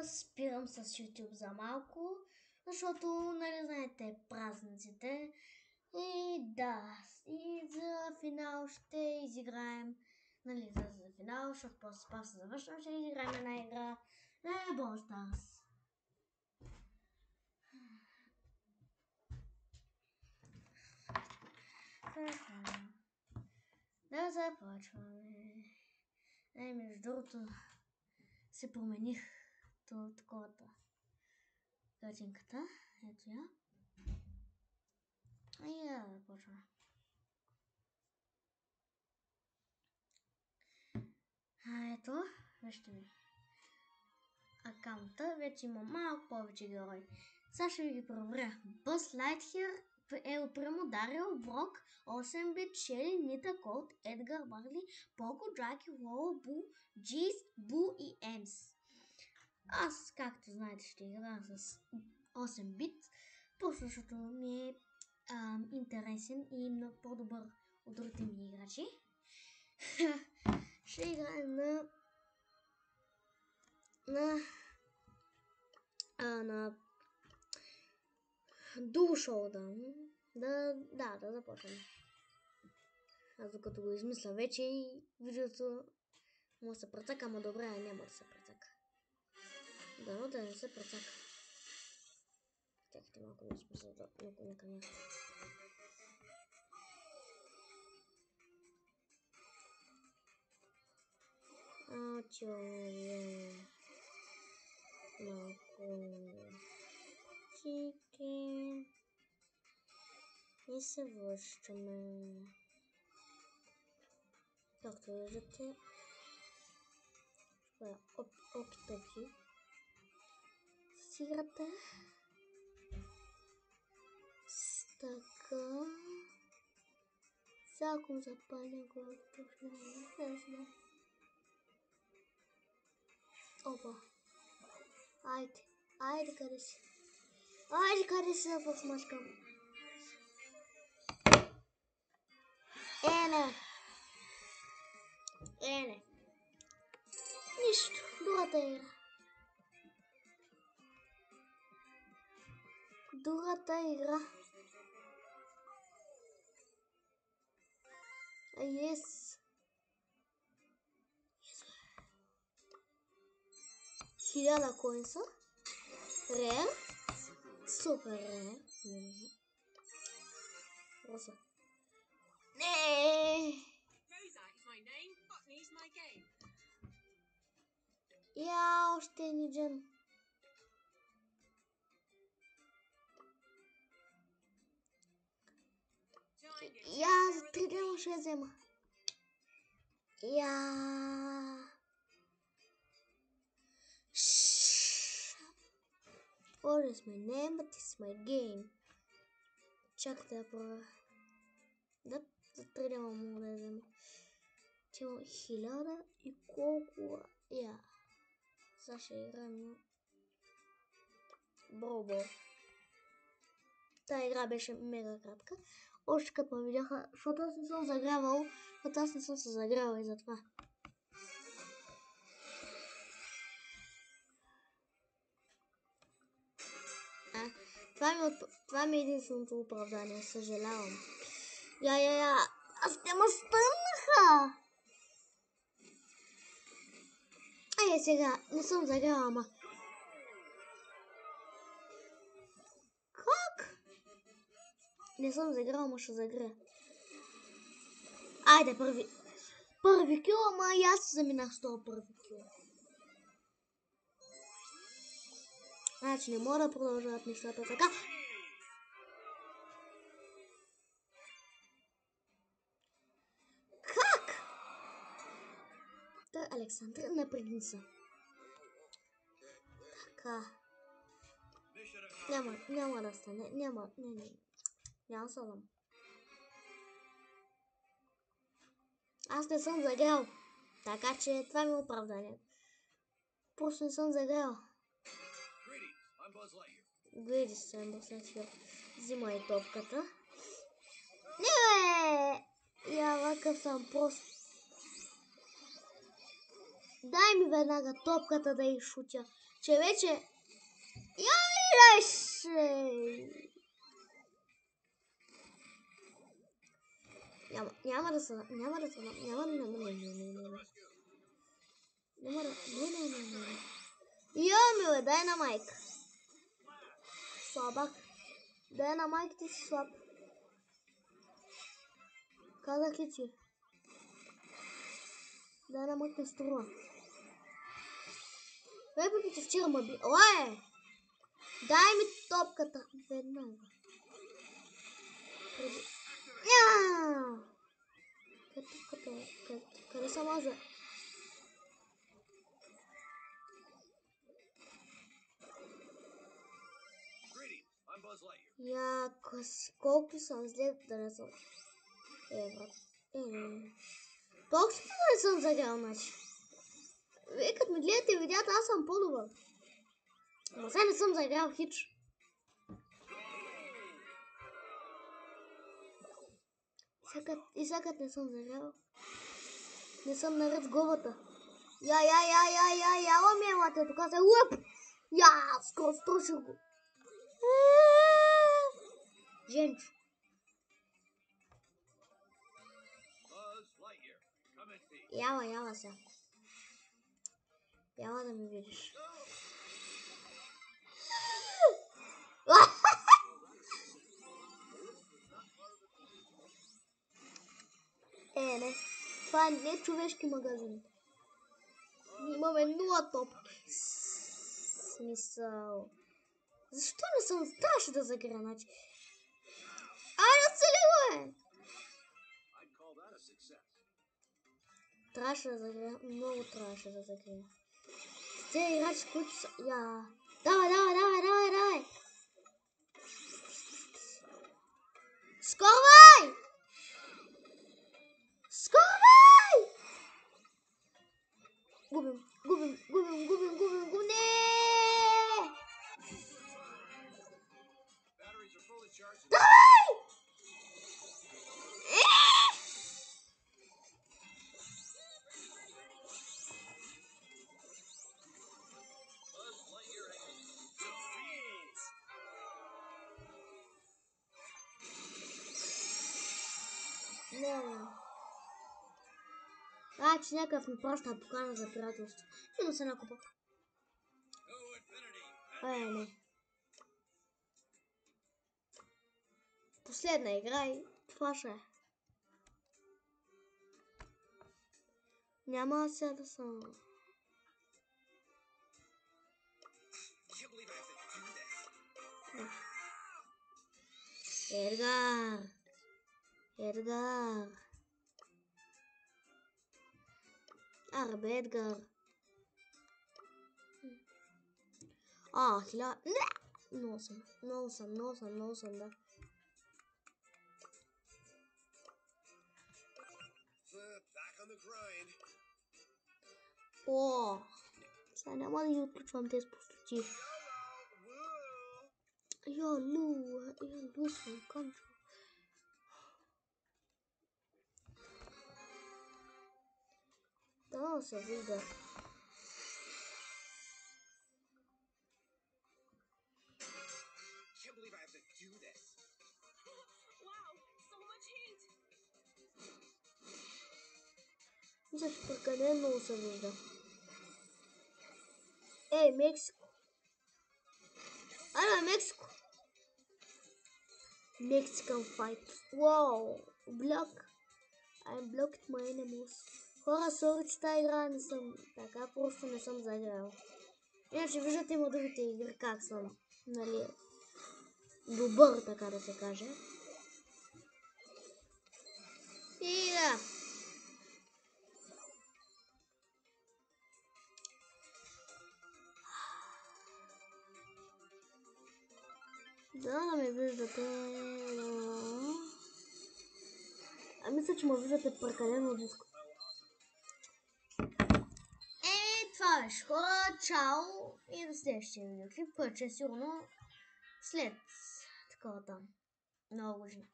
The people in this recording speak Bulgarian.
спирам с YouTube за малко, защото, нали знаете, празниците. И да, и за финал ще изиграем, нали, за финал, защото после пак се завършвам, ще изиграем една игра на Brawl Stars. Да започваме. Между другото, се промених таковата картинката. Ето я. И да започваме. Ето, вижте ми. Акаунта вече има малко повече герои. Сега ще ви ги проверя. Бъс Лайтхир, Ел Примо, Дарио, Брок, 8-бит, Шели, Нита, Колт, Едгар, Барли, Поко, Драки, Лоло, Бу, Джиз, Бу и Емс. Аз, както знаете, ще играя с 8-бит, просто защото ми е интересен и много по-добър от другите ми играчи. Ще играем на Dual Showdown. Да започваме. Аз докато го измисля вече и видеото му се прецака, ама добре, няма да се прецака. Дано да не се прецака. Чакайте малко да измисля на камера. Малко чикен. И се връщаме. Както виждате, това е опитъки с играта. С така. Сега ако запаля го точно. Опа. Айде къде си? Айде къде си да посмачкам? Не. Нищо. Другата игра. Yes. 1000 коинса. Рер. Супер рер. Роса. Не. Я още ни джен. Я за 3 дена ще взема. What is my name, but it's my game. Чакайте да проверя. Да, за 3 дена мога да взема. Че имам 1000 и колко. Сега ще играем на Бробо. Тая игра беше мега кратка. Още като ме видяха, защото аз не съм загрявал, се загрявал и затова. Това ми е единственото оправдание, съжалявам. Аз те ме стъмнаха. Сега, не съм загряла, ама. Как? Не съм загряла, ама ще загря. Айде, първи кил, ама и аз заминах с това първи кил. Значи не мога да продължават нещата така. Как? Той Александър напрегни се. Така. Няма да стане. Няма съдам. Аз не съм загрял. Така че това ми е оправдание. Просто не съм загрял. Гледи се, Lightyear. Взимай топката. Не! Я лакъв съм просто. Дай ми веднага топката да изшутя, че вече... Я вираше! Няма да се... Не. Миле, дай на майка. Слабак. Дай на майка, ти си слаб. Казах ли ти? Дай на майка не струва. Въпреки че вчера ме би... Ой! Дай ми топката. Веднага. Къде са маза? Яко си. Колко съм зле да не съм. Брат. Толкова си да не съм заграл, значи. Вие като ми гледате видеята, аз съм по-добър. Ама сега не съм заграл хич. Сега не съм заграл. Не съм наред с главата. Яла ми е мате, тук се лъп. Скоро струшил го. Женчо. Яла сега. Яла да ми видиш. Не. Това не е човешки магазин. Имаме 0 топки. Смисъл. Защо не съм трябваше да загря, значи? Оцели го, трябваше да загря. Много трябваше да загря. С тези играчи, които са... Давай! Скорвай! Губим. Не! Давай! Не. Че някакъв ми праща покана за приятелство. Има се накупа. Не. Последна игра и това ще е. Няма сега да съм... Едгар. Аре бе, Едгар. Не! Много съм, да. Сега няма да ги отключвам тези пустоти. Лу съм кончил. Да, се вижда. Мисля, че прекалено много се вижда. Мексико. Мексико. Mexican fight. Block. I blocked my enemies. Хора, сори, че тази игра не съм. Така просто не съм заграл. Иначе виждате има другите игри как съм. Нали? Добър, така да се каже. И да. Да ме виждате. Мисля, че ме виждате прекалено близко. Това беше, хора. Чао и до следващия видеоклип, който е сигурно след такова там. Много години.